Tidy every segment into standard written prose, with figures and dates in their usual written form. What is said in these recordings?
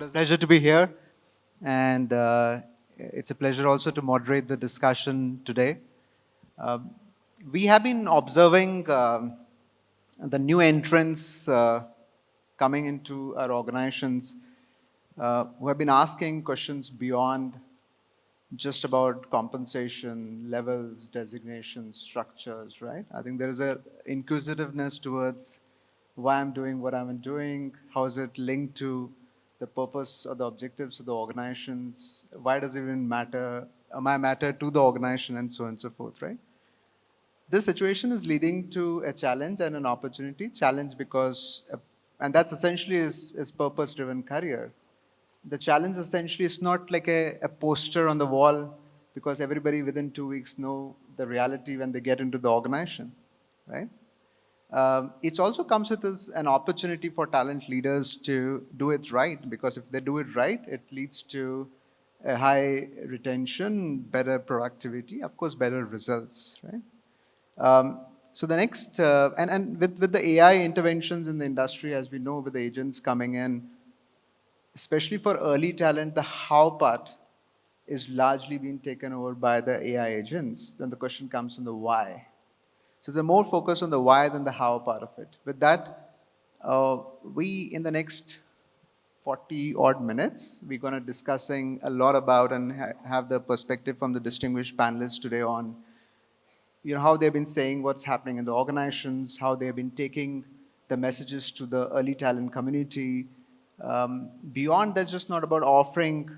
What a pleasure to be here. And it's a pleasure also to moderate the discussion today. Um, we have been observing the new entrants coming into our organizations who have been asking questions beyond just about compensation, levels, designations, structures, right? I think there is a inquisitiveness towards why I'm doing what I'm doing, how is it linked to the purpose or the objectives of the organizations, why does it even matter, am I matter to the organization, and so on and so forth, right? This situation is leading to a challenge and an opportunity. Challenge because, and that's essentially is purpose-driven career. The challenge essentially is not like a poster on the wall because everybody within 2 weeks know the reality when they get into the organization, right? It also comes with an opportunity for talent leaders to do it right, because if they do it right, it leads to a high retention, better productivity, of course, better results, right? So the next, and with the AI interventions in the industry, as we know, with the agents coming in, especially for early talent, the how part is largely being taken over by the AI agents. Then the question comes on the why. So they're more focused on the why than the how part of it. With that, we in the next 40 odd minutes, we're going to discussing a lot about and have the perspective from the distinguished panelists today on how they've been saying what's happening in the organizations, how they've been taking the messages to the early talent community. Beyond that, just not about offering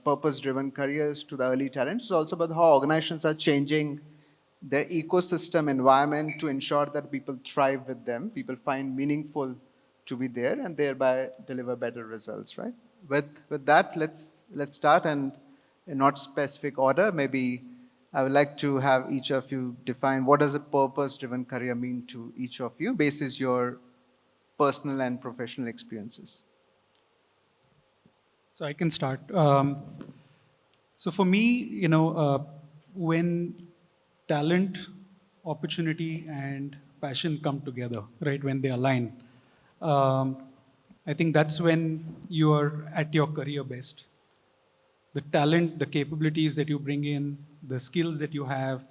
purpose-driven careers to the early talent. It's also about how organizations are changing their ecosystem environment to ensure that people thrive with them, people find meaningful to be there, and thereby deliver better results, right? With that, let's start, and in not specific order, maybe I would like to have each of you define what does a purpose-driven career mean to each of you, basis your personal and professional experiences. So I can start. So for me, when talent, opportunity, and passion come together, right, when they align, I think that's when you are at your career best. The talent, the capabilities that you bring in, the skills that you have,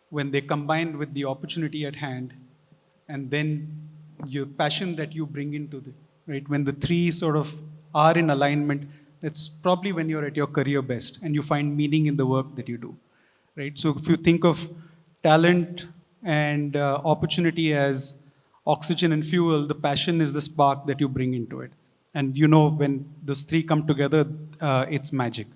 when they combine with the opportunity at hand, and then your passion that you bring into the, right, when the three sort of are in alignment, that's probably when you're at your career best and you find meaning in the work that you do, right? So if you think of talent and opportunity as oxygen and fuel, the passion is the spark that you bring into it. And when those three come together, it's magic.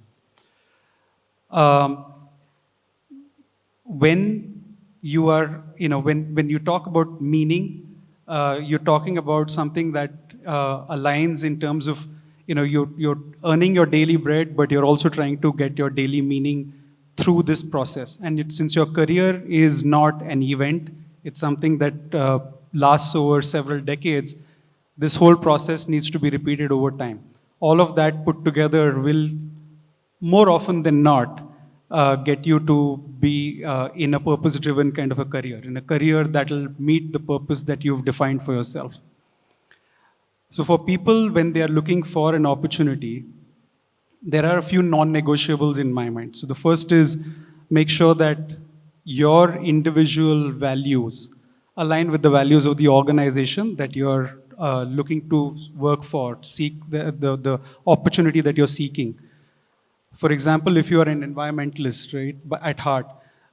When you are, when you talk about meaning, you're talking about something that aligns in terms of, you're earning your daily bread, but you're also trying to get your daily meaning through this process. And since your career is not an event, it's something that lasts over several decades, this whole process needs to be repeated over time. All of that put together will, more often than not, get you to be in a purpose-driven kind of a career, in a career that will meet the purpose that you've defined for yourself. So for people, when they are looking for an opportunity, there are a few non-negotiables in my mind. So the first is make sure that your individual values align with the values of the organization that you're looking to work for, seek the opportunity that you're seeking. For example, if you are an environmentalist, right, at heart,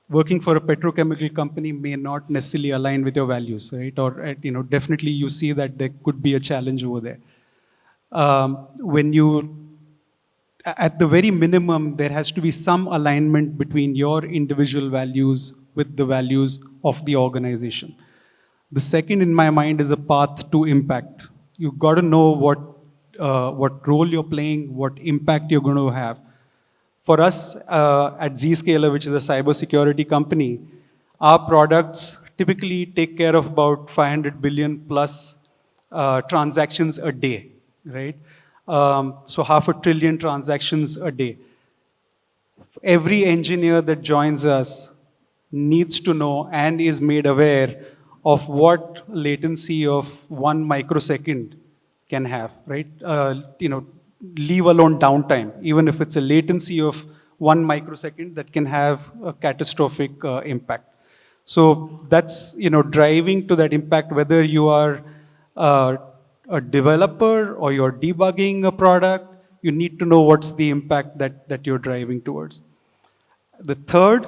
working for a petrochemical company may not necessarily align with your values, right? Or definitely you see that there could be a challenge over there. When you, at the very minimum, there has to be some alignment between your individual values with the values of the organization. The second in my mind is a path to impact. You've got to know what role you're playing, what impact you're going to have. For us at Zscaler, which is a cybersecurity company, our products typically take care of about 500 billion plus transactions a day, right? So 500 billion transactions a day. Every engineer that joins us needs to know and is made aware of what latency of 1 microsecond can have, right? leave alone downtime, even if it's a latency of 1 microsecond that can have a catastrophic impact. So that's, driving to that impact, whether you are uh, a developer or you're debugging a product, you need to know what's the impact that you're driving towards. The third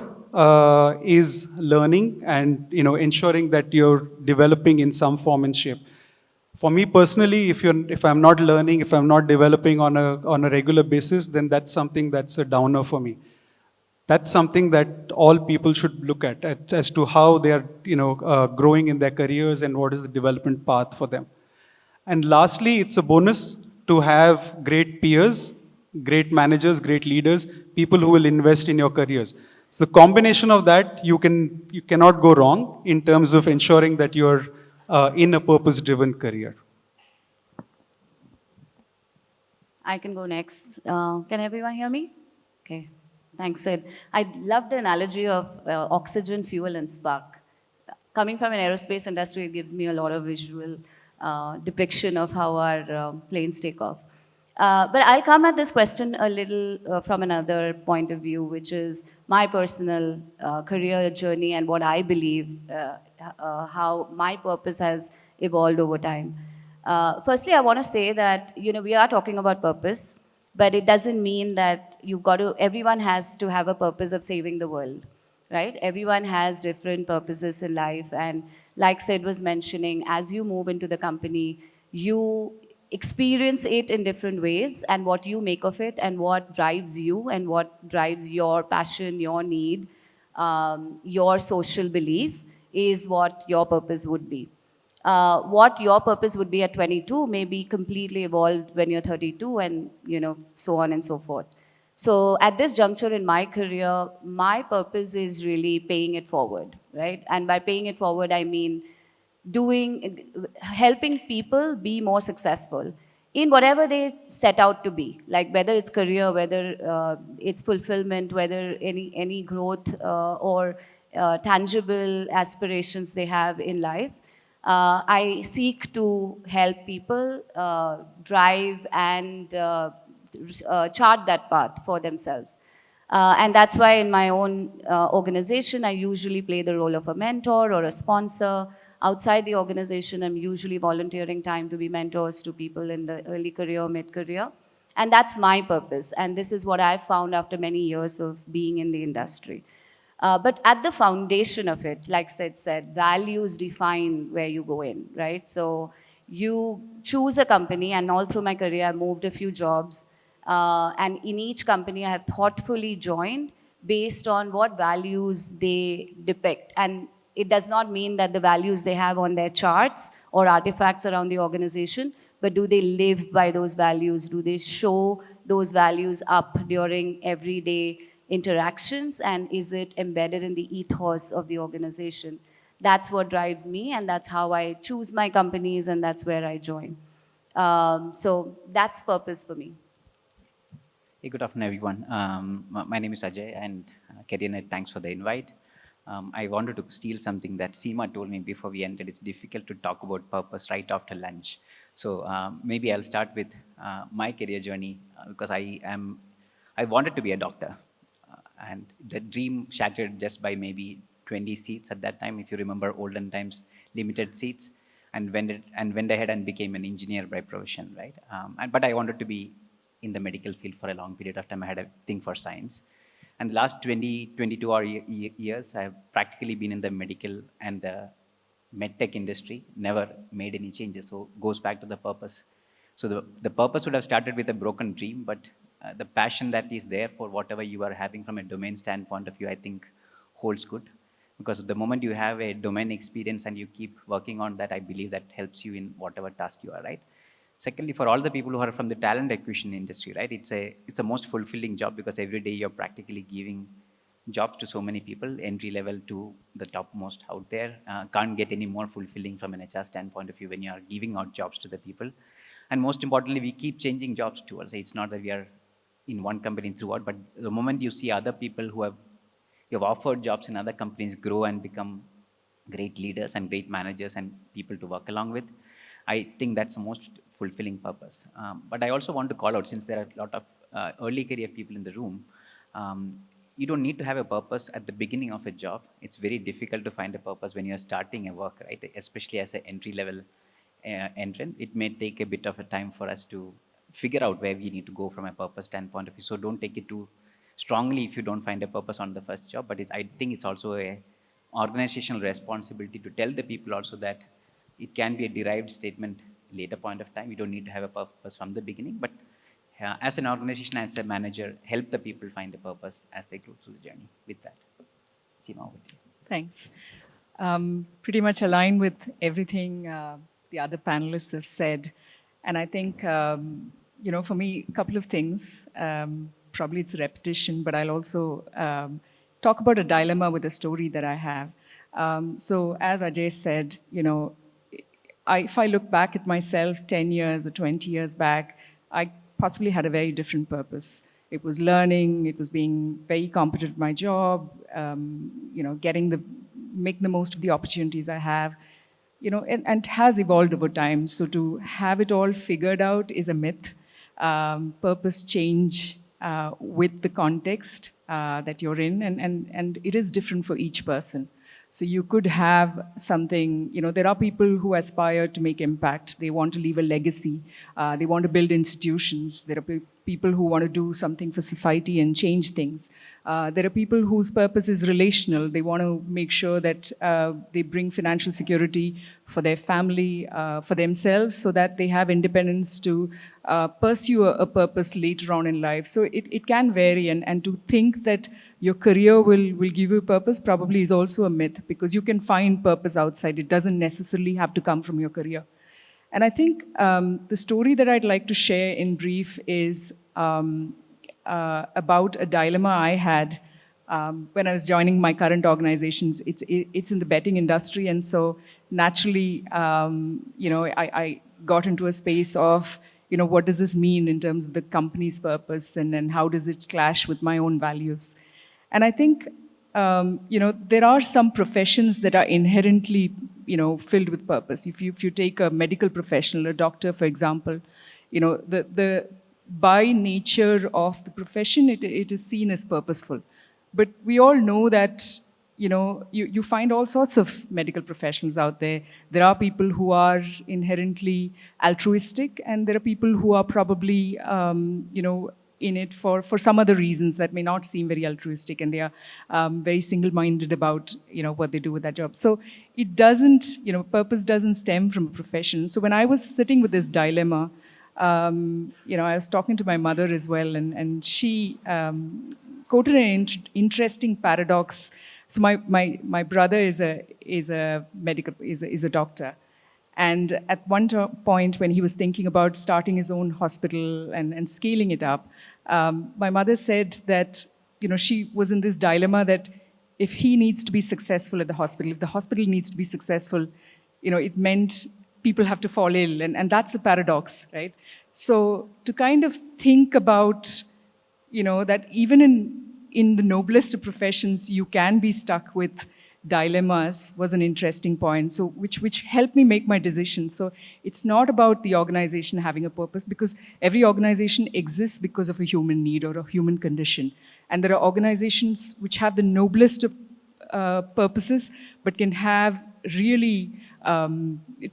is learning and ensuring that you're developing in some form and shape. For me personally, if I'm not learning, if I'm not developing on a regular basis, then that's something that's a downer for me. That's something that all people should look at as to how they are growing in their careers and what is the development path for them. And lastly, it's a bonus to have great peers, great managers, great leaders, people who will invest in your careers. So the combination of that, you cannot go wrong in terms of ensuring that you're in a purpose-driven career. I can go next. Can everyone hear me? Okay. Thanks, Sid. I love the analogy of oxygen, fuel, and spark. Coming from an aerospace industry, it gives me a lot of visual depiction of how our planes take off. But I'll come at this question a little from another point of view, which is my personal career journey and what I believe how my purpose has evolved over time. Firstly, I want to say that we are talking about purpose, but it doesn't mean that everyone has to have a purpose of saving the world, right? Everyone has different purposes in life, and like Sid was mentioning, as you move into the company, you experience it in different ways, and what you make of it, and what drives you, and what drives your passion, your need, your social belief, is what your purpose would be. What your purpose would be at 22 may be completely evolved when you're 32, and so on and so forth. So at this juncture in my career, my purpose is really paying it forward, right? And by paying it forward, I mean helping people be more successful in whatever they set out to be, like whether it's career, whether it's fulfillment, whether any growth or tangible aspirations they have in life. I seek to help people drive and chart that path for themselves. And that's why in my own organization, I usually play the role of a mentor or a sponsor. Outside the organization, I'm usually volunteering time to be mentors to people in the early career, mid-career. And that's my purpose. And this is what I've found after many years of being in the industry. But at the foundation of it, like Sid said, values define where you go in, right? So you choose a company, and all through my career, I moved a few jobs. And in each company, I have thoughtfully joined based on what values they depict. And it does not mean that the values they have on their charts or artifacts around the organization, but do they live by those values? Do they show those values up during everyday interactions, and is it embedded in the ethos of the organization? That's what drives me, and that's how I choose my companies, and that's where I join. So that's purpose for me. Hey, good afternoon, everyone. My name is Ajay, and Careernet, thanks for the invite. I wanted to steal something that Seema told me before we entered. It's difficult to talk about purpose right after lunch. So maybe I'll start with my career journey because I wanted to be a doctor. And the dream shattered just by maybe 20 seats at that time, if you remember olden times, limited seats, and went ahead and became an engineer by profession, right? But I wanted to be in the medical field for a long period of time. I had a thing for science. And the last 22 years, I have practically been in the medical and the medtech industry, never made any changes. So goes back to the purpose. So the purpose would have started with a broken dream, but the passion that is there for whatever you are having from a domain standpoint of view, I think holds good. Because the moment you have a domain experience and you keep working on that, I believe that helps you in whatever task you are, right? Secondly, for all the people who are from the talent acquisition industry, right, it's the most fulfilling job because every day you're practically giving jobs to so many people, entry level to the topmost out there. Can't get any more fulfilling from an HR standpoint of view when you are giving out jobs to the people. And most importantly, we keep changing jobs towards. It's not that we are in one company throughout, but the moment you see other people who have offered jobs in other companies grow and become great leaders and great managers and people to work along with, I think that's the most fulfilling purpose. But I also want to call out, since there are a lot of early career people in the room, you don't need to have a purpose at the beginning of a job. It's very difficult to find a purpose when you're starting a work, right? Especially as an entry level entrant. It may take a bit of a time for us to figure out where we need to go from a purpose standpoint of view. So don't take it too strongly if you don't find a purpose on the first job. But I think it's also a organizational responsibility to tell the people also that it can be a derived statement later point of time. You don't need to have a purpose from the beginning, but as an organization, as a manager, help the people find a purpose as they go through the journey. With that, Seema, over to you. Thanks. Pretty much aligned with everything the other panelists have said. And I think, for me, a couple of things. Probably it's a repetition, but I'll also talk about a dilemma with a story that I have. So as Ajay said, if I look back at myself 10 years or 20 years back, I possibly had a very different purpose. It was learning, it was being very competent at my job, making the most of the opportunities I have, and has evolved over time. So to have it all figured out is a myth. Purpose change with the context that you're in, and it is different for each person. So you could have something, there are people who aspire to make impact. They want to leave a legacy. They want to build institutions. There are people who want to do something for society and change things. There are people whose purpose is relational. They want to make sure that they bring financial security for their family, for themselves, so that they have independence to pursue a purpose later on in life. So it can vary, and to think that your career will give you purpose probably is also a myth, because you can find purpose outside. It doesn't necessarily have to come from your career. And I think the story that I'd like to share in brief is about a dilemma I had when I was joining my current organizations. It's in the betting industry, and so naturally, I got into a space of, what does this mean in terms of the company's purpose, and how does it clash with my own values? And I think, there are some professions that are inherently, filled with purpose. If you take a medical professional, a doctor, for example, the by nature of the profession, it is seen as purposeful. But we all know that, you find all sorts of medical professionals out there. There are people who are inherently altruistic, and there are people who are probably, in it for some other reasons that may not seem very altruistic, and they are very single-minded about, what they do with that job. So it doesn't, purpose doesn't stem from a profession. So when I was sitting with this dilemma, I was talking to my mother as well, and she quoted an interesting paradox. So my brother is a doctor, and at one point when he was thinking about starting his own hospital and scaling it up, my mother said that she was in this dilemma that if he needs to be successful at the hospital, if the hospital needs to be successful, it meant people have to fall ill, and that's a paradox, right? So to kind of think about, that even in the noblest of professions, you can be stuck with dilemmas, was an interesting point. So which helped me make my decision. So it's not about the organization having a purpose, because every organization exists because of a human need or a human condition. And there are organizations which have the noblest of purposes, but can have really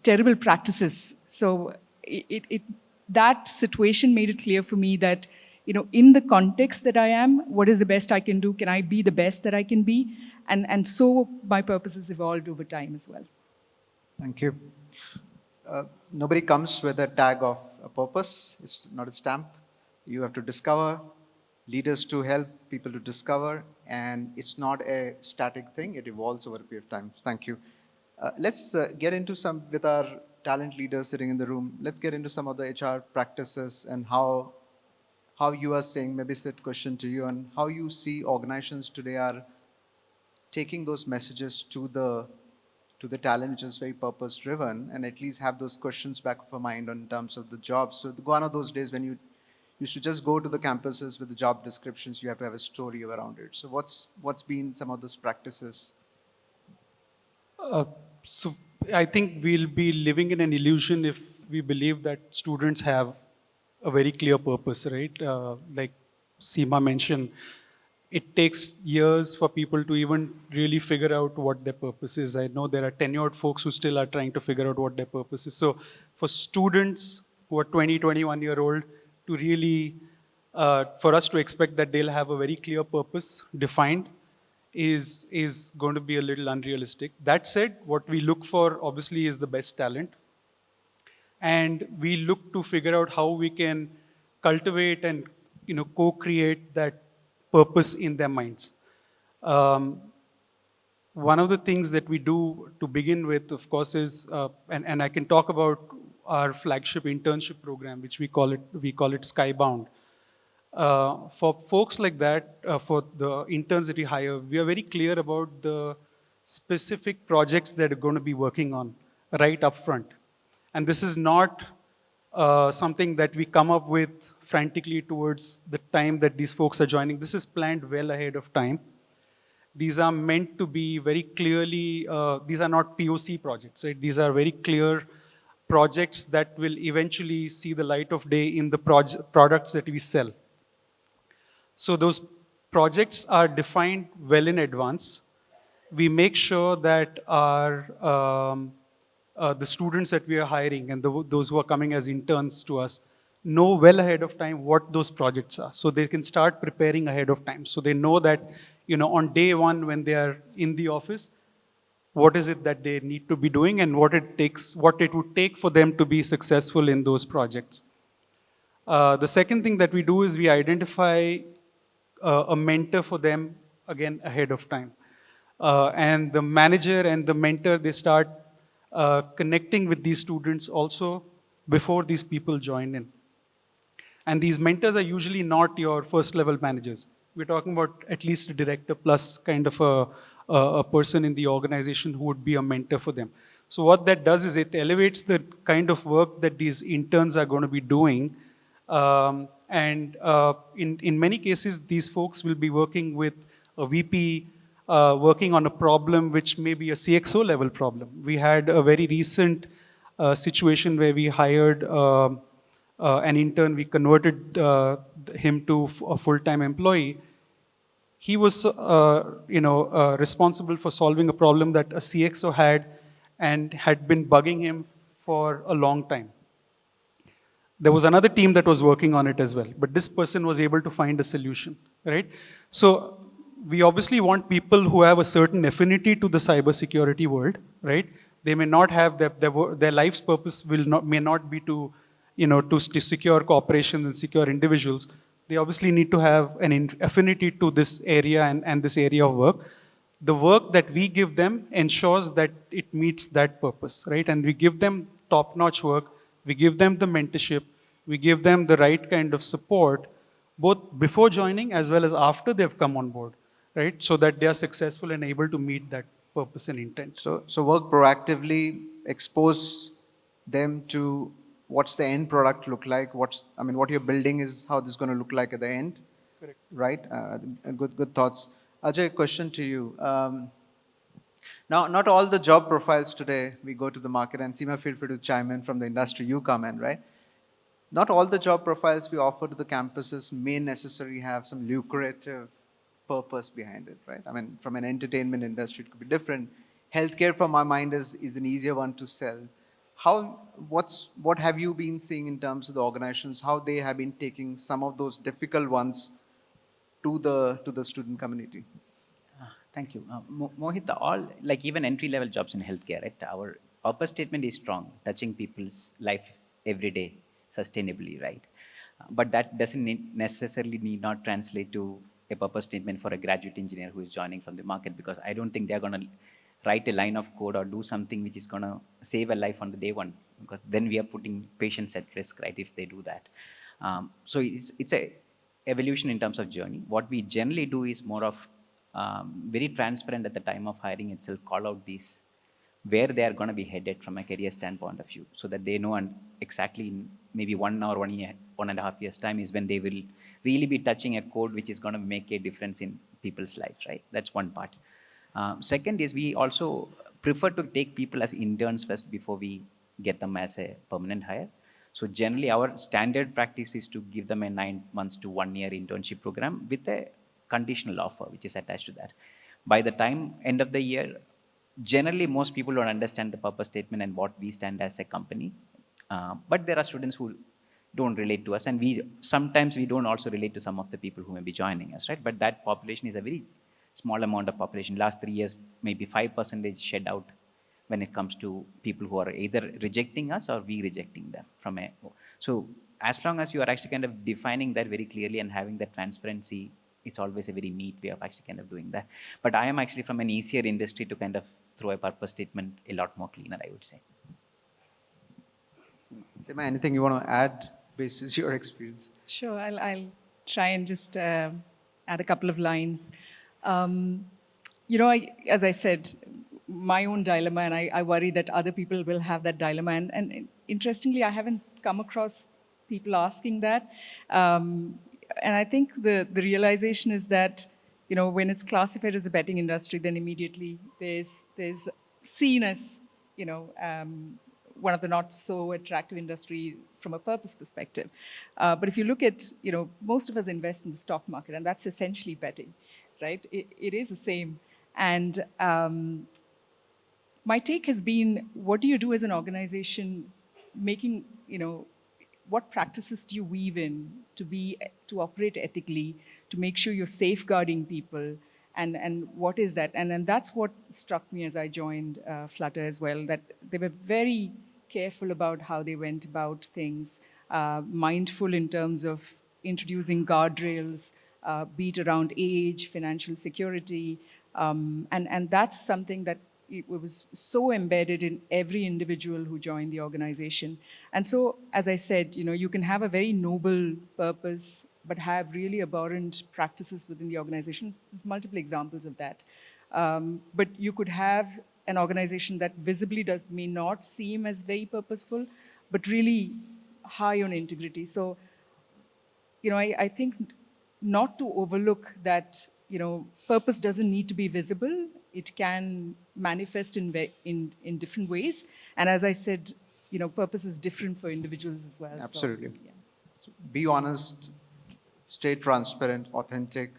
terrible practices. So that situation made it clear for me that, in the context that I am, what is the best I can do? Can I be the best that I can be? And so my purpose has evolved over time as well. Thank you. Nobody comes with a tag of a purpose. It's not a stamp. You have to discover, leaders to help people to discover, and it's not a static thing. It evolves over a period of time. Thank you. Let's get into some, with our talent leaders sitting in the room, let's get into some of the HR practices and how you are saying, maybe it's a question to you, and how you see organizations today are taking those messages to the talent, which is very purpose driven, and at least have those questions back of our mind in terms of the jobs. So gone are those days when you used to just go to the campuses with the job descriptions. You have to have a story around it. So what's been some of those practices? So I think we'll be living in an illusion if we believe that students have a very clear purpose, right? Like Seema mentioned, it takes years for people to even really figure out what their purpose is. I know there are tenured folks who still are trying to figure out what their purpose is. So for students who are 20, 21-year-old to really, for us to expect that they'll have a very clear purpose defined is going to be a little unrealistic. That said, what we look for obviously is the best talent. And we look to figure out how we can cultivate and co-create that purpose in their minds. Um, One of the things that we do to begin with, of course, is and I can talk about our flagship internship program, which we call it Skybound. For folks like that, for the interns that we hire, we are very clear about the specific projects that are going to be working on right up front. And this is not something that we come up with frantically towards the time that these folks are joining. This is planned well ahead of time. These are meant to be very clearly, these are not POC projects, right? These are very clear projects that will eventually see the light of day in the products that we sell. So those projects are defined well in advance. We make sure that the students that we are hiring and those who are coming as interns to us know well ahead of time what those projects are. So they can start preparing ahead of time. So they know that, on day one when they are in the office, what is it that they need to be doing and what it would take for them to be successful in those projects. The second thing that we do is we identify a mentor for them again ahead of time. And the manager and the mentor, they start connecting with these students also before these people join in. And these mentors are usually not your first level managers. We're talking about at least a director plus kind of a person in the organization who would be a mentor for them. So what that does is it elevates the kind of work that these interns are going to be doing. In many cases, these folks will be working with a VP, working on a problem which may be a CXO level problem. We had a very recent situation where we hired an intern, we converted him to a full-time employee. He was, responsible for solving a problem that a CXO had and had been bugging him for a long time. There was another team that was working on it as well, but this person was able to find a solution, right? So we obviously want people who have a certain affinity to the cybersecurity world, right? They may not have their life's purpose may not be to secure corporations and secure individuals. They obviously need to have an affinity to this area and this area of work. The work that we give them ensures that it meets that purpose, right? And we give them top-notch work, we give them the mentorship, we give them the right kind of support, both before joining as well as after they've come on board, right? So that they are successful and able to meet that purpose and intent. So work proactively, expose them to what's the end product look like, what you're building is how this is going to look like at the end. Correct. Right? Good thoughts. Ajay, question to you. Now, not all the job profiles today, we go to the market, and Seema, feel free to chime in from the industry you come in, right? Not all the job profiles we offer to the campuses may necessarily have some lucrative purpose behind it, right? From an entertainment industry, it could be different. Healthcare, from my mind, is an easier one to sell. What have you been seeing in terms of the organizations, how they have been taking some of those difficult ones to the student community? Thank you. Mohit, like even entry-level jobs in healthcare, right? Our purpose statement is strong, touching people's life every day sustainably, right? But that doesn't necessarily need not translate to a purpose statement for a graduate engineer who is joining from the market, because I don't think they're going to write a line of code or do something which is going to save a life on the day one, because then we are putting patients at risk, right, if they do that. So it's a evolution in terms of journey. What we generally do is more of very transparent at the time of hiring itself, call out these, where they are going to be headed from a career standpoint of view, so that they know, and exactly in maybe 1 or 1 year, 1.5 years time is when they will really be touching a code which is going to make a difference in people's lives, right? That's one part. Second is we also prefer to take people as interns first before we get them as a permanent hire. So generally, our standard practice is to give them a 9 months to 1 year internship program with a conditional offer, which is attached to that. By the time end of the year, generally most people don't understand the purpose statement and what we stand as a company. But there are students who don't relate to us, and we sometimes we don't also relate to some of the people who may be joining us, right? But that population is a very small amount of population. Last 3 years, maybe 5% shed out when it comes to people who are either rejecting us or we rejecting them from a. So as long as you are actually kind of defining that very clearly and having that transparency, it's always a very neat way of actually kind of doing that. But I am actually from an easier industry to kind of throw a purpose statement a lot more cleaner, I would say. Seema, anything you want to add basis your experience? Sure, I'll try and just add a couple of lines. As I said, my own dilemma, and I worry that other people will have that dilemma. And interestingly, I haven't come across people asking that. And I think the realization is that, when it's classified as a betting industry, then immediately there's seen as, one of the not so attractive industry from a purpose perspective. But if you look at, most of us invest in the stock market, and that's essentially betting, right? It is the same. And my take has been, what do you do as an organization, making, what practices do you weave in to operate ethically, to make sure you're safeguarding people, and what is that? And that's what struck me as I joined Flutter as well, that they were very careful about how they went about things, mindful in terms of introducing guardrails, be it around age, financial security, and that's something that it was so embedded in every individual who joined the organization. And so, as I said, you can have a very noble purpose, but have really abhorrent practices within the organization. There's multiple examples of that. But you could have an organization that visibly may not seem as very purposeful, but really high on integrity. So, I think not to overlook that, purpose doesn't need to be visible. It can manifest in different ways. And as I said, purpose is different for individuals as well. Absolutely. So, yeah. So be honest, stay transparent, authentic.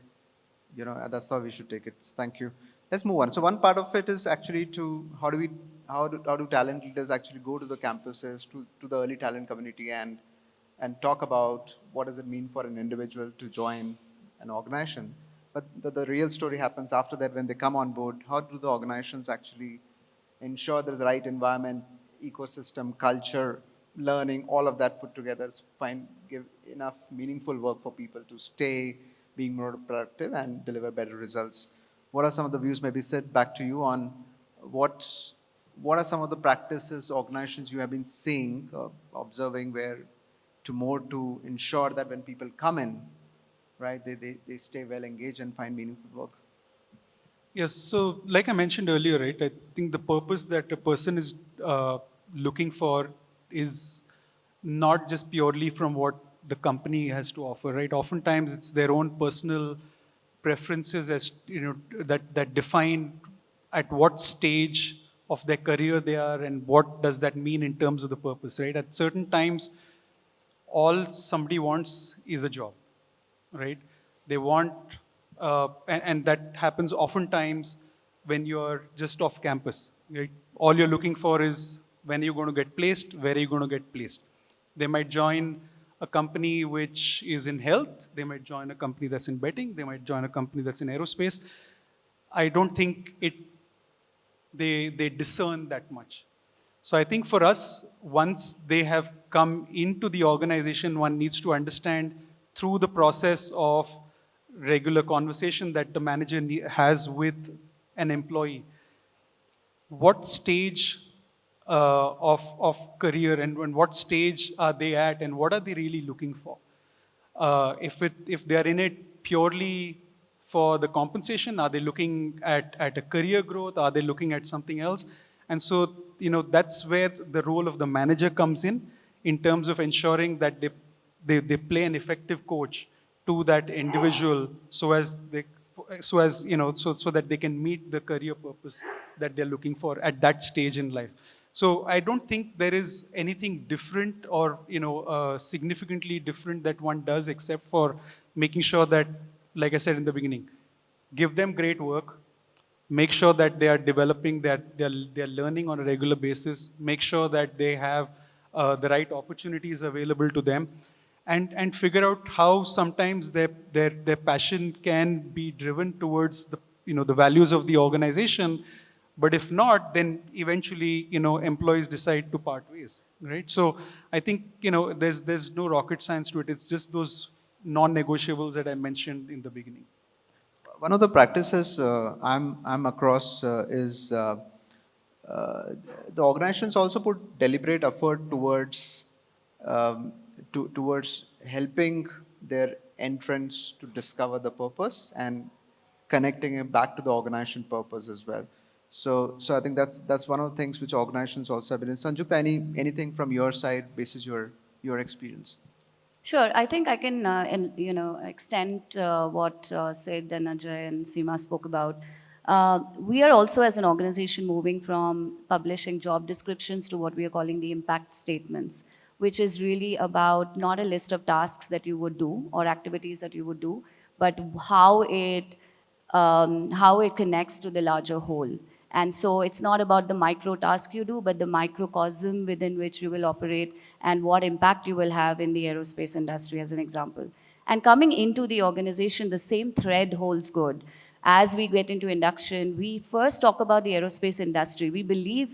That's how we should take it. Thank you. Let's move on. So one part of it is actually how do talent leaders actually go to the campuses, to the early talent community and talk about what does it mean for an individual to join an organization. But the real story happens after that when they come on board. How do the organizations actually ensure there's the right environment, ecosystem, culture, learning, all of that put together, give enough meaningful work for people to stay being more productive and deliver better results. What are some of the views, maybe Sid, back to you on what are some of the practices, organizations you have been seeing, observing to ensure that when people come in, right, they stay well engaged and find meaningful work? Yes, so like I mentioned earlier, right, I think the purpose that a person is looking for is not just purely from what the company has to offer, right? Oftentimes it's their own personal preferences that define at what stage of their career they are and what does that mean in terms of the purpose, right? At certain times, all somebody wants is a job, right? They want, and that happens oftentimes when you're just off campus, right? All you're looking for is when you're going to get placed, where are you going to get placed? They might join a company which is in health, they might join a company that's in betting, they might join a company that's in aerospace. I don't think they discern that much. So I think for us, once they have come into the organization, one needs to understand through the process of regular conversation that the manager has with an employee, what stage of career and what stage are they at and what are they really looking for? If they are in it purely for the compensation, are they looking at a career growth? Are they looking at something else? And so, that's where the role of the manager comes in terms of ensuring that they play an effective coach to that individual so that they can meet the career purpose that they're looking for at that stage in life. So I don't think there is anything different or significantly different that one does, except for making sure that, like I said in the beginning, give them great work, make sure that they are developing, that they're learning on a regular basis, make sure that they have the right opportunities available to them, and figure out how sometimes their passion can be driven towards the values of the organization. But if not, then eventually, employees decide to part ways, right? So I think, there's no rocket science to it. It's just those non-negotiables that I mentioned in the beginning. One of the practices I'm across is the organizations also put deliberate effort um, towards helping their entrants to discover the purpose and connecting it back to the organization purpose as well. So I think that's one of the things which organizations also have been in. Sanjukta, anything from your side basis your experience? Sure. I think I can, extend what Sid and Ajay and Seema spoke about. We are also, as an organization, moving from publishing job descriptions to what we are calling the impact statements, which is really about not a list of tasks that you would do or activities that you would do, but how it connects to the larger whole. And so it's not about the micro task you do, but the microcosm within which you will operate and what impact you will have in the aerospace industry, as an example. And coming into the organization, the same thread holds good. As we get into induction, we first talk about the aerospace industry. We believe,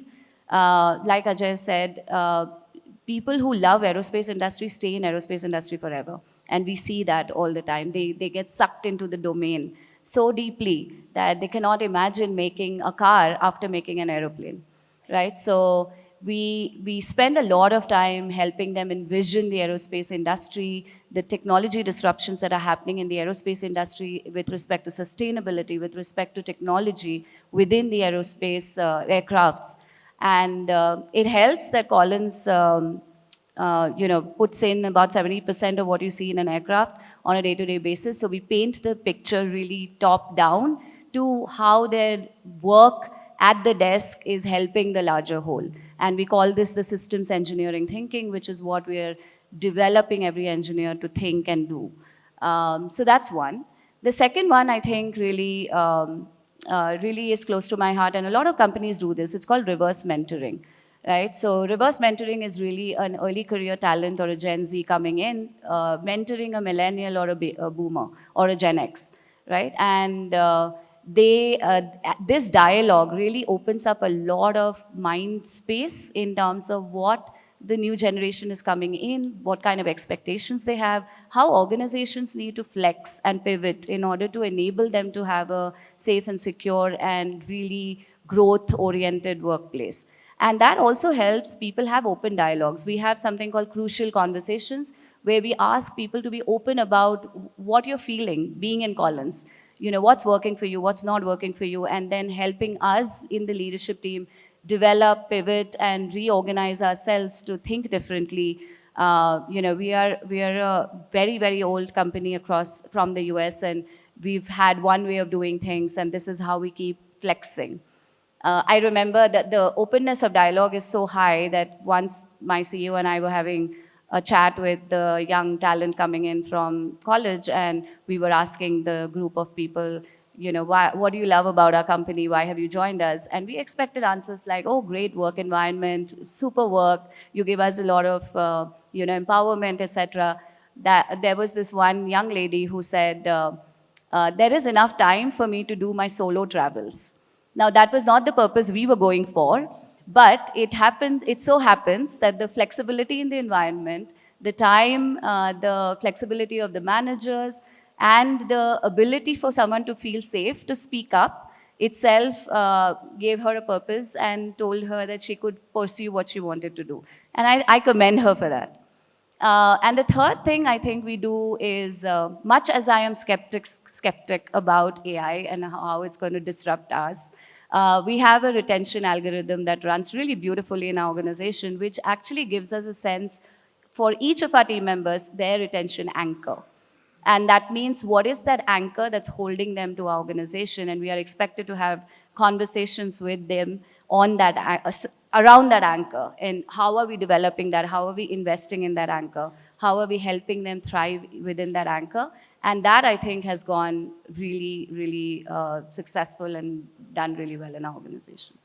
like Ajay said, people who love aerospace industry stay in aerospace industry forever. And we see that all the time. They get sucked into the domain so deeply that they cannot imagine making a car after making an aeroplane, right? So we spend a lot of time helping them envision the aerospace industry, the technology disruptions that are happening in the aerospace industry with respect to sustainability, with respect to technology within the aerospace aircrafts. And it helps that Collins puts in about 70% of what you see in an aircraft on a day-to-day basis. So we paint the picture really top down to how their work at the desk is helping the larger whole. And we call this the systems engineering thinking, which is what we are developing every engineer to think and do. So that's one. The second one, I think, really is close to my heart, and a lot of companies do this. It's called reverse mentoring, right? So reverse mentoring is really an early career talent or a Gen Z coming in, mentoring a millennial or a boomer or a Gen X, right? And this dialogue really opens up a lot of mind space in terms of what the new generation is coming in, what kind of expectations they have, how organizations need to flex and pivot in order to enable them to have a safe and secure and really growth-oriented workplace. And that also helps people have open dialogues. We have something called crucial conversations, where we ask people to be open about what you're feeling being in Collins. What's working for you, what's not working for you, and then helping us in the leadership team develop, pivot, and reorganize ourselves to think differently. We are a very, very old company across from the US, and we've had one way of doing things, and this is how we keep flexing. I remember that the openness of dialogue is so high that once my CEO and I were having a chat with the young talent coming in from college, and we were asking the group of people, what do you love about our company? Why have you joined us? And we expected answers like, oh, great work environment, super work, you give us a lot of, empowerment, etc. That there was this one young lady who said, there is enough time for me to do my solo travels. Now, that was not the purpose we were going for, but it so happens that the flexibility in the environment, the time, the flexibility of the managers, and the ability for someone to feel safe to speak up itself gave her a purpose and told her that she could pursue what she wanted to do. And I commend her for that. And the third thing I think we do is, much as I am skeptic about AI and how it's going to disrupt us, we have a retention algorithm that runs really beautifully in our organization, which actually gives us a sense for each of our team members, their retention anchor. And that means what is that anchor that's holding them to our organization? And we are expected to have conversations with them on that, around that anchor, and how are we developing that, how are we investing in that anchor, how are we helping them thrive within that anchor. And that, I think, has gone really, really successful and done really well in our organization.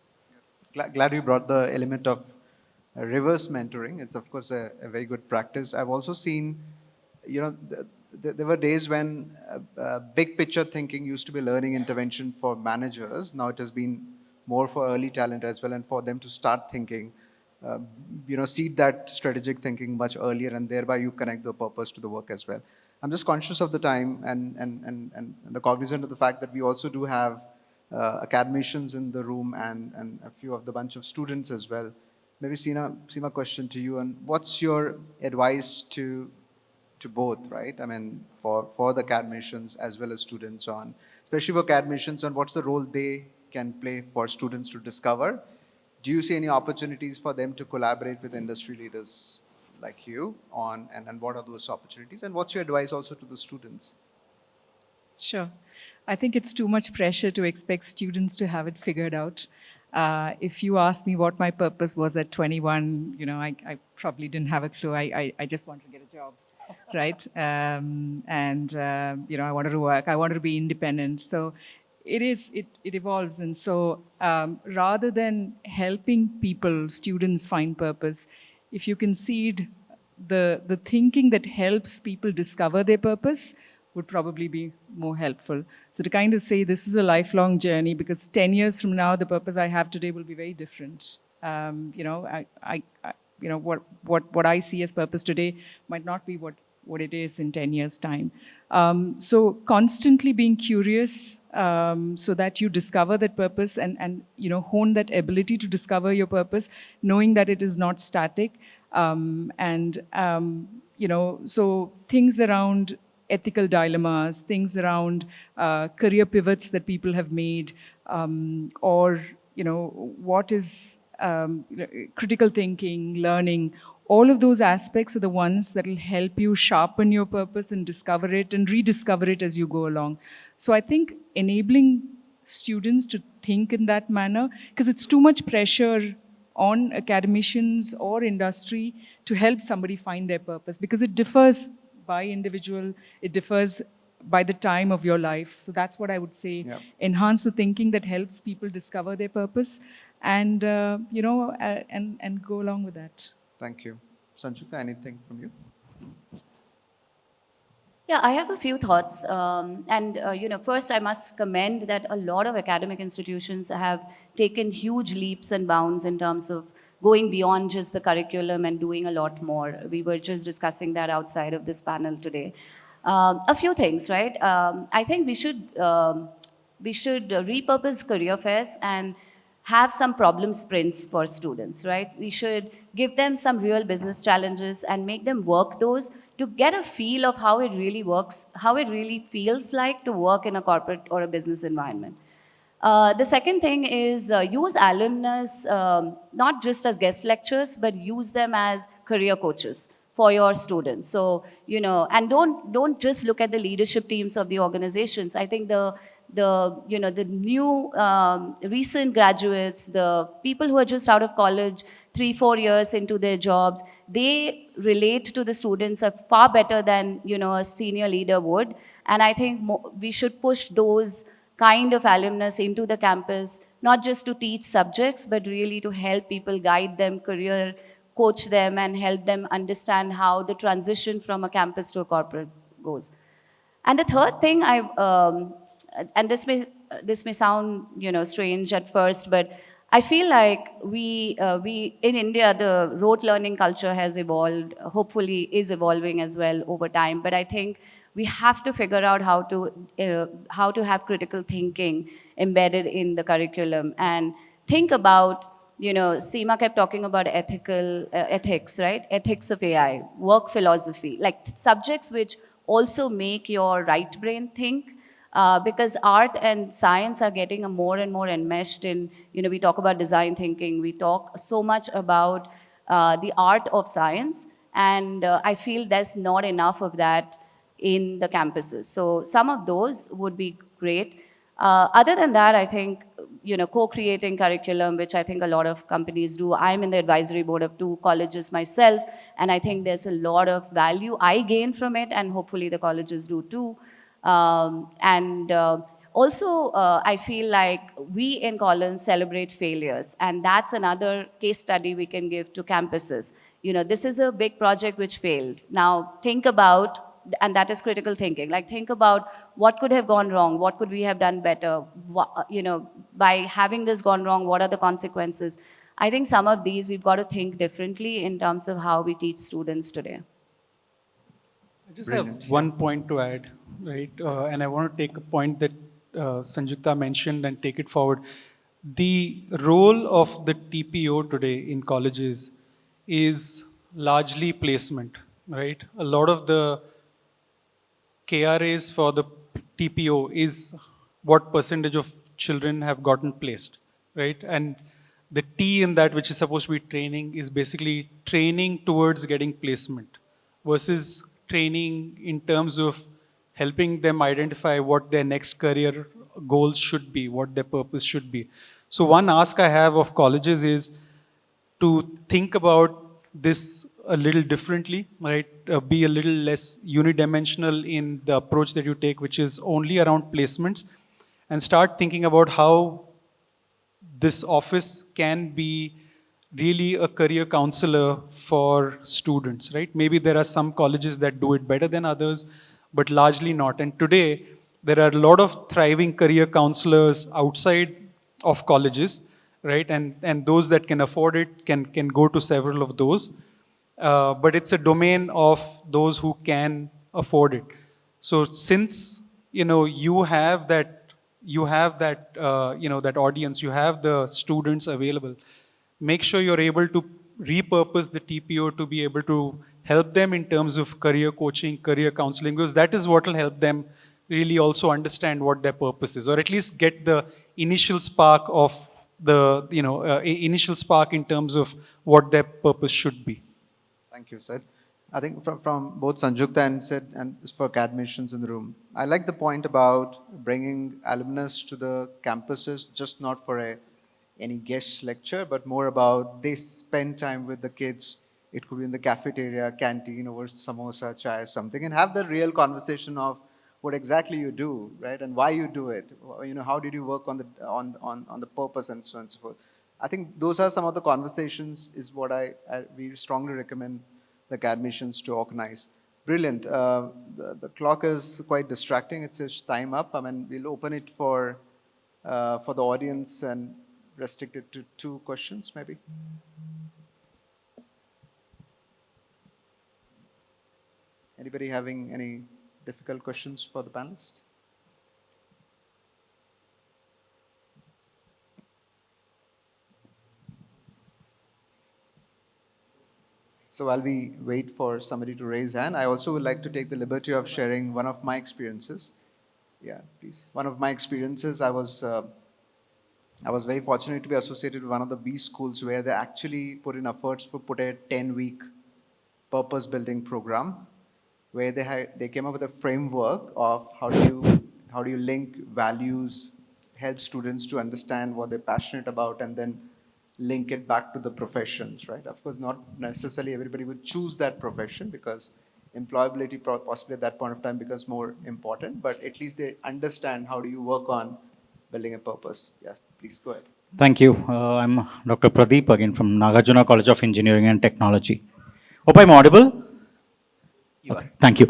Glad you brought the element of reverse mentoring. It's of course a very good practice. I've also seen, there were days when big picture thinking used to be learning intervention for managers. Now it has been more for early talent as well, and for them to start thinking, seed that strategic thinking much earlier, and thereby you connect the purpose to the work as well. I'm just conscious of the time and the cognizant of the fact that we also do have academicians in the room and a few of the bunch of students as well. Maybe Seema, question to you, and what's your advice to both, right? I mean, for the academicians as well as students on, especially for academicians, on what's the role they can play for students to discover. Do you see any opportunities for them to collaborate with industry leaders like you on, and what are those opportunities? And what's your advice also to the students? Sure. I think it's too much pressure to expect students to have it figured out. If you ask me what my purpose was at 21, I probably didn't have a clue. I just wanted to get a job, right? I wanted to work. I wanted to be independent. So it evolves. And so rather than helping people, students find purpose, if you can seed the thinking that helps people discover their purpose, would probably be more helpful. So to kind of say this is a lifelong journey, because 10 years from now, the purpose I have today will be very different. What I see as purpose today might not be what it is in 10 years' time. So constantly being curious so that you discover that purpose and hone that ability to discover your purpose, knowing that it is not static. So things around ethical dilemmas, things around career pivots that people have made, or what is critical thinking, learning. All of those aspects are the ones that will help you sharpen your purpose and discover it and rediscover it as you go along. So I think enabling students to think in that manner, because it's too much pressure on academicians or industry to help somebody find their purpose, because it differs by individual, it differs by the time of your life. So that's what I would say. Yeah. Enhance the thinking that helps people discover their purpose, and and go along with that. Thank you. Sanjukta, anything from you? Yeah, I have a few thoughts. First I must commend that a lot of academic institutions have taken huge leaps and bounds in terms of going beyond just the curriculum and doing a lot more. We were just discussing that outside of this panel today. A few things, right? I think we should repurpose career fairs and have some problem sprints for students, right? We should give them some real business challenges and make them work those to get a feel of how it really works, how it really feels like to work in a corporate or a business environment. The second thing is use alumnus not just as guest lecturers, but use them as career coaches for your students. So, and don't just look at the leadership teams of the organizations. I think the new recent graduates, the people who are just out of college, 3-4 years into their jobs, they relate to the students far better than a senior leader would. And I think we should push those kind of alumnus into the campus, not just to teach subjects, but really to help people, guide them, career coach them, and help them understand how the transition from a campus to a corporate goes. And the third thing, and this may sound strange at first, but I feel like we in India, the rote learning culture has evolved, hopefully is evolving as well over time. But I think we have to figure out how to have critical thinking embedded in the curriculum, and think about, Seema kept talking about ethics, right? Ethics of AI, work philosophy, like subjects which also make your right brain think. Because art and science are getting more and more enmeshed in, we talk about design thinking, we talk so much about the art of science, and I feel there's not enough of that in the campuses. So some of those would be great. Other than that, I think, co-creating curriculum, which I think a lot of companies do. I'm in the advisory board of 2 colleges myself, and I think there's a lot of value I gain from it, and hopefully the colleges do too. And also, I feel like we in Collins celebrate failures, and that's another case study we can give to campuses. This is a big project which failed. Now, think about, and that is critical thinking, like think about what could have gone wrong, what could we have done better, by having this gone wrong, what are the consequences? I think some of these we've got to think differently in terms of how we teach students today. I just Brilliant. have one point to add, right? And I want to take a point that Sanjukta mentioned and take it forward. The role of the TPO today in colleges is largely placement, right? A lot of the KRAs for the TPO is what percentage of children have gotten placed, right? And the T in that, which is supposed to be training, is basically training towards getting placement versus training in terms of helping them identify what their next career goals should be, what their purpose should be. So one ask I have of colleges is to think about this a little differently, right? Be a little less unidimensional in the approach that you take, which is only around placements, and start thinking about how this office can be really a career counselor for students, right? Maybe there are some colleges that do it better than others, but largely not. And today, there are a lot of thriving career counselors outside of colleges, right? And those that can afford it can go to several of those. But it's a domain of those who can afford it. So since you have that that audience, you have the students available, make sure you're able to repurpose the TPO to be able to help them in terms of career coaching, career counseling, because that is what will help them really also understand what their purpose is, or at least get the initial spark of the initial spark in terms of what their purpose should be. Thank you, Sid. I think from both Sanjukta and Sid, and for academicians in the room, I like the point about bringing alumnus to the campuses, just not for any guest lecture, but more about they spend time with the kids. It could be in the cafeteria, canteen, over samosa, chai, something, and have the real conversation of what exactly you do, right, and why you do it. How did you work on the purpose, and so on and so forth. I think those are some of the conversations is what we strongly recommend the academicians to organize. Brilliant. The clock is quite distracting. It's just time up. I mean, we'll open it for the audience and restrict it to 2 questions, maybe. Anybody having any difficult questions for the panelists? So while we wait for somebody to raise hand, I also would like to take the liberty of sharing one of my experiences. Yeah, please. One of my experiences, I was very fortunate to be associated with one of the B schools where they actually put in efforts to put a 10-week purpose building program, where they came up with a framework of how do you link values, help students to understand what they're passionate about, and then link it back to the professions, right? Of course, not necessarily everybody would choose that profession because employability possibly at that point of time becomes more important, but at least they understand how do you work on building a purpose. Yeah, please go ahead. Thank you. I'm Dr. Pradeep again from Nagarjuna College of Engineering and Technology. Hope I'm audible? You okay, thank you.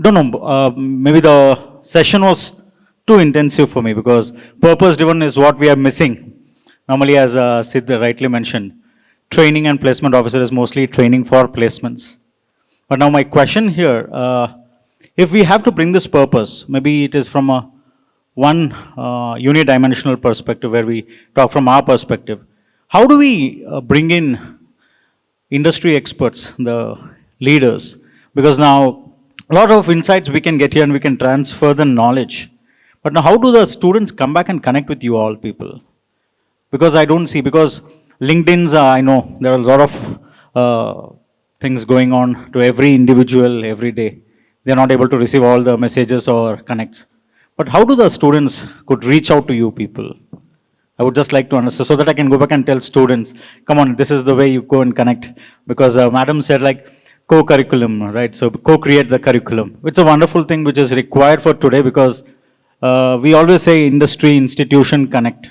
Don't know, maybe the session was too intensive for me because purpose-driven is what we are missing. Normally, as Sid rightly mentioned, training and placement officer is mostly training for placements. But now my question here, if we have to bring this purpose, maybe it is from one unidimensional perspective where we talk from our perspective. How do we bring in industry experts, the leaders? Because now a lot of insights we can get here and we can transfer the knowledge. But now how do the students come back and connect with you all people? Because I don't see, because LinkedIn's, I know there are a lot of things going on to every individual every day. They're not able to receive all the messages or connects. But how do the students could reach out to you people? I would just like to understand so that I can go back and tell students, come on, this is the way you go and connect. Because madam said like co-curriculum, right? So co-create the curriculum. It's a wonderful thing which is required for today because we always say industry, institution connect.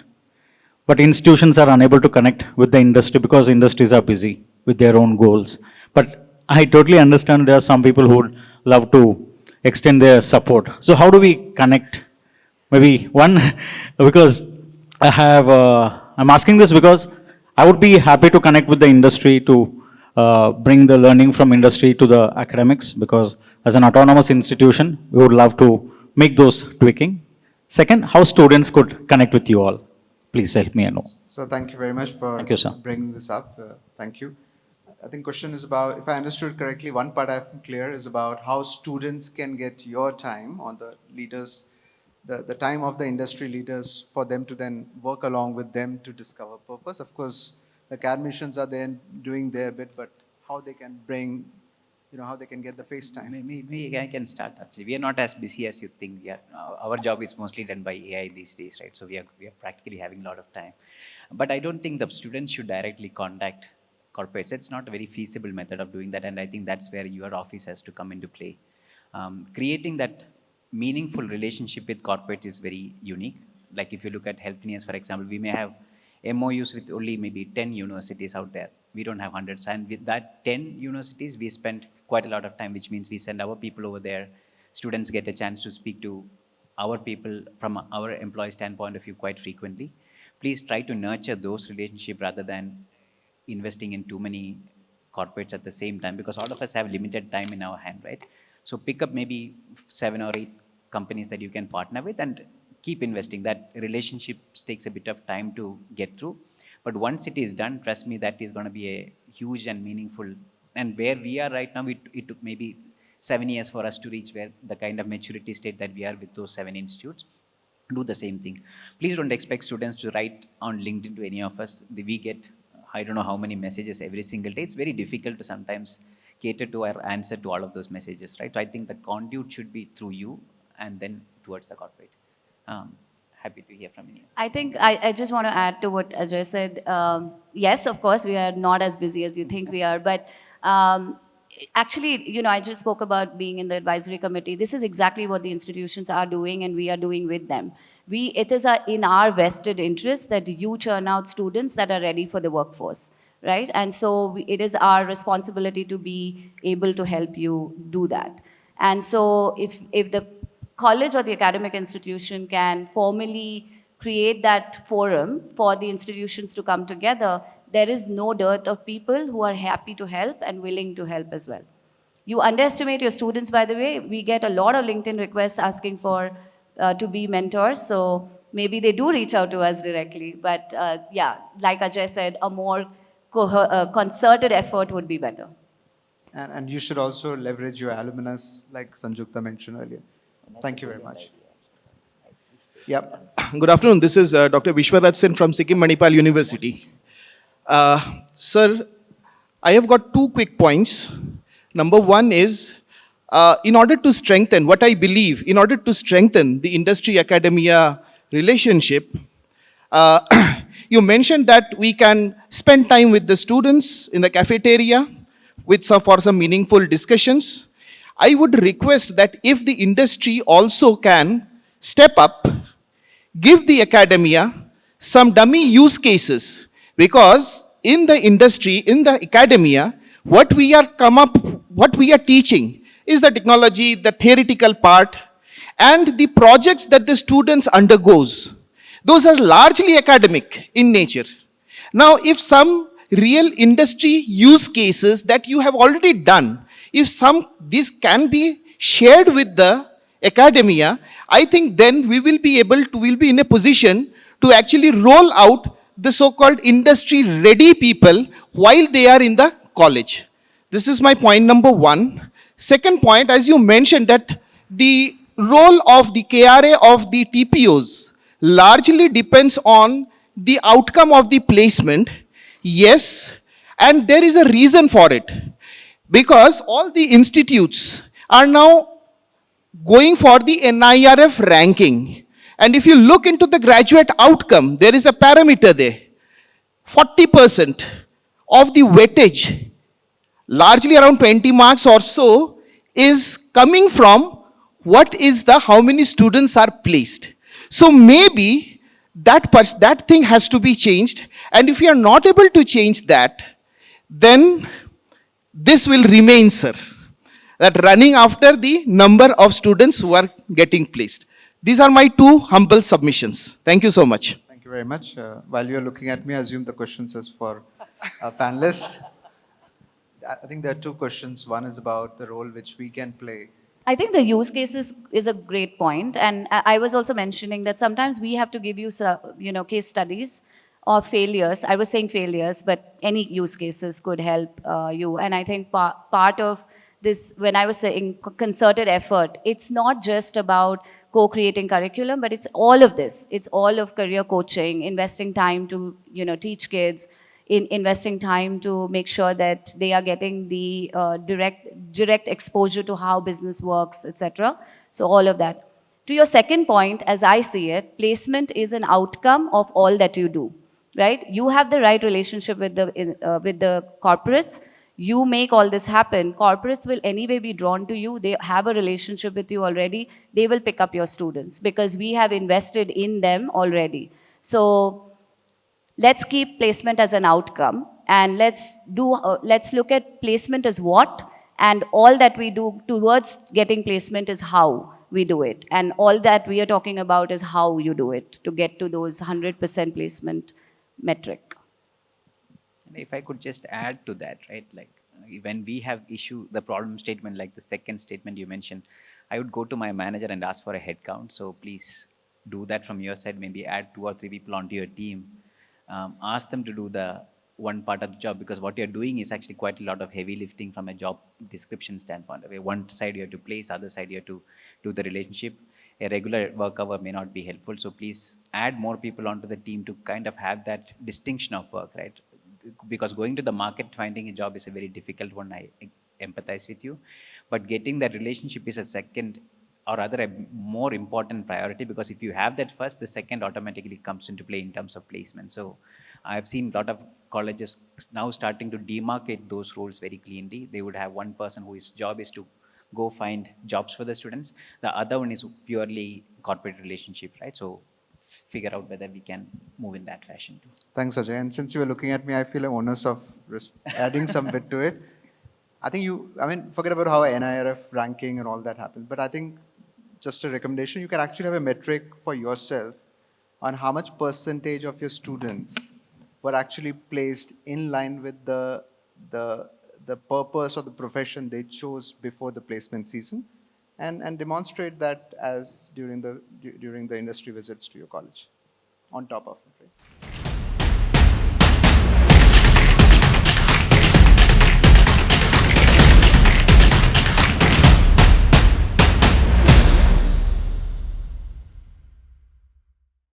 But institutions are unable to connect with the industry because industries are busy with their own goals. But I totally understand there are some people who would love to extend their support. So how do we connect? Maybe one, because I'm asking this because I would be happy to connect with the industry to bring the learning from industry to the academics because as an autonomous institution, we would love to make those tweaking. Second, how students could connect with you all. Please help me know. So thank you very much for Thank you, sir. bringing this up. Thank you. I think question is about, if I understood correctly, one part I'm clear is about how students can get your time on the leaders, the time of the industry leaders for them to then work along with them to discover purpose. Of course, the academicians are then doing their bit, but how they can bring, how they can get the face time. Maybe I can start actually. We are not as busy as you think. We are, our job is mostly done by AI these days, right? So we are practically having a lot of time. But I don't think the students should directly contact corporates. It's not a very feasible method of doing that, and I think that's where your office has to come into play. Creating that meaningful relationship with corporates is very unique. Like if you look at Healthineers, for example, we may have MOUs with only maybe 10 universities out there. We don't have hundreds. And with that 10 universities, we spend quite a lot of time, which means we send our people over there. Students get a chance to speak to our people from our employee standpoint of view quite frequently. Please try to nurture those relationships rather than investing in too many corporates at the same time, because all of us have limited time in our hand, right? So pick up maybe 7 or 8 companies that you can partner with and keep investing. That relationship takes a bit of time to get through. But once it is done, trust me, that is going to be a huge and meaningful. And where we are right now, it took maybe 7 years for us to reach where the kind of maturity state that we are with those 7 institutes. Do the same thing. Please don't expect students to write on LinkedIn to any of us. We get, I don't know how many messages every single day. It's very difficult to sometimes cater to or answer to all of those messages, right? So I think the conduit should be through you and then towards the corporate. Happy to hear from you. I think I just want to add to what Ajay said. Yes, of course, we are not as busy as you think we are, but actually, I just spoke about being in the advisory committee. This is exactly what the institutions are doing and we are doing with them. It is in our vested interest that you churn out students that are ready for the workforce, right? And so it is our responsibility to be able to help you do that. And so if the college or the academic institution can formally create that forum for the institutions to come together, there is no dearth of people who are happy to help and willing to help as well. You underestimate your students, by the way. We get a lot of LinkedIn requests asking for to be mentors, so maybe they do reach out to us directly. But yeah, like Ajay said, a more concerted effort would be better. And you should also leverage your alumnus, like Sanjukta mentioned earlier. Thank you very much. Yep. Good afternoon. This is Dr. Vishwaraj Sen from Sikkim Manipal University. Sir, I have got 2 quick points. Number one is, in order to strengthen, what I believe, in order to strengthen the industry-academia relationship, you mentioned that we can spend time with the students in the cafeteria for some meaningful discussions. I would request that if the industry also can step up, give the academia some dummy use cases, because in the industry, in the academia, what we are teaching is the technology, the theoretical part, and the projects that the students undergoes. Those are largely academic in nature. Now, if some real industry use cases that you have already done, if this can be shared with the academia, I think then we will be in a position to actually roll out the so-called industry-ready people while they are in the college. This is my point number one. Second point, as you mentioned, that the role of the KRA of the TPOs largely depends on the outcome of the placement. Yes, and there is a reason for it. Because all the institutes are now going for the NIRF ranking. And if you look into the graduate outcome, there is a parameter there. 40% of the weightage, largely around 20 marks or so, is coming from what is the how many students are placed. So maybe that thing has to be changed. And if you are not able to change that, then this will remain, sir. That running after the number of students who are getting placed. These are my two humble submissions. Thank you so much. Thank you very much. While you're looking at me, I assume the questions is for our panelists. I think there are two questions. One is about the role which we can play. I think the use cases is a great point, and I was also mentioning that sometimes we have to give you, case studies or failures. I was saying failures, but any use cases could help you. And I think part of this, when I was saying concerted effort, it's not just about co-creating curriculum, but it's all of this. It's all of career coaching, investing time to, teach kids, investing time to make sure that they are getting the direct exposure to how business works, etc. So all of that. To your second point, as I see it, placement is an outcome of all that you do, right? You have the right relationship with the corporates. You make all this happen. Corporates will anyway be drawn to you. They have a relationship with you already. They will pick up your students because we have invested in them already. So let's keep placement as an outcome, and let's look at placement as what, and all that we do towards getting placement is how we do it, and all that we are talking about is how you do it to get to those 100% placement metric. And if I could just add to that, right, like when we have the problem statement, like the second statement you mentioned, I would go to my manager and ask for a head count. So please do that from your side, maybe add 2 or 3 people onto your team. Ask them to do the one part of the job, because what you're doing is actually quite a lot of heavy lifting from a job description standpoint. One side you have to place, other side you have to do the relationship. A regular work hour may not be helpful. So please add more people onto the team to kind of have that distinction of work, right? Because going to the market, finding a job is a very difficult one. I empathize with you. But getting that relationship is a second, or rather a more important priority, because if you have that first, the second automatically comes into play in terms of placement. So I've seen a lot of colleges now starting to demarcate those roles very cleanly. They would have one person whose job is to go find jobs for the students. The other one is purely corporate relationship, right? So figure out whether we can move in that fashion too. Thanks, Ajay. And since you were looking at me, I feel an onus of adding some bit to it. I think forget about how NIRF ranking and all that happens, but I think just a recommendation, you can actually have a metric for yourself on how much percentage of your students were actually placed in line with the purpose or the profession they chose before the placement season, and demonstrate that as during the industry visits to your college on top of it. Right?